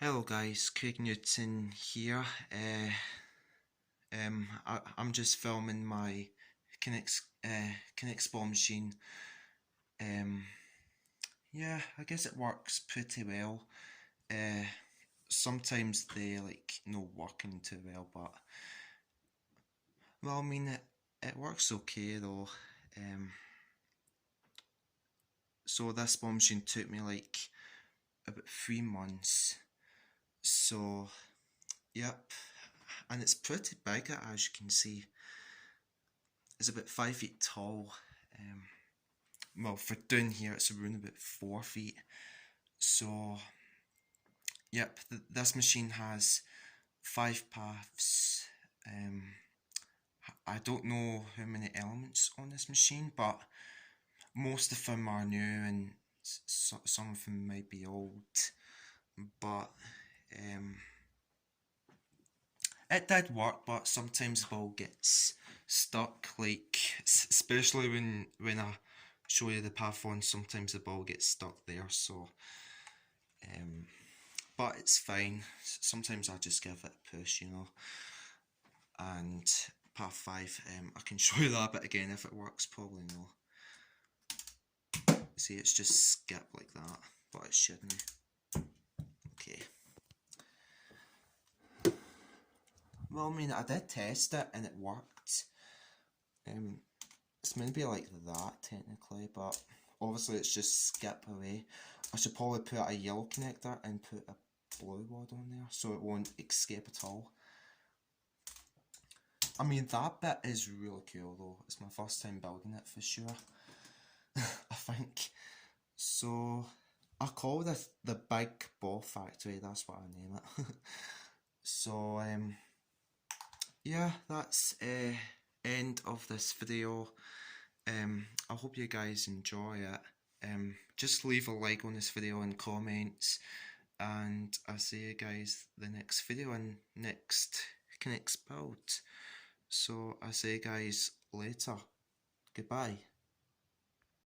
Hello guys, Craig Newton here. I'm just filming my Knex ball machine. Yeah, I guess it works pretty well. Sometimes they no working too well, but well, I mean it works okay though. So this ball machine took me about 3 months. So yep, and it's pretty big as you can see. It's about 5 feet tall. Well, for down here it's around about 4 feet. So yep, this machine has 5 paths. I don't know how many elements on this machine, but most of them are new and some of them might be old. But it did work, but sometimes the ball gets stuck, especially when I show you the path on, sometimes the ball gets stuck there, so but it's fine. Sometimes I just give it a push, and path 5, I can show you that bit again if it works, probably no. See, it's just skip like that, but it shouldn't. Okay. Well, I mean, I did test it and it worked. It's meant to be like that technically, but obviously it's just skip away. I should probably put a yellow connector and put a blue one on there so it won't escape at all. I mean, that bit is really cool though. It's my first time building it for sure. I think. So I call this the Big Ball Factory, that's what I name it. So yeah, that's end of this video. I hope you guys enjoy it. Just leave a like on this video and comments, and I'll see you guys the next video and next Knex build. So I'll see you guys later. Goodbye.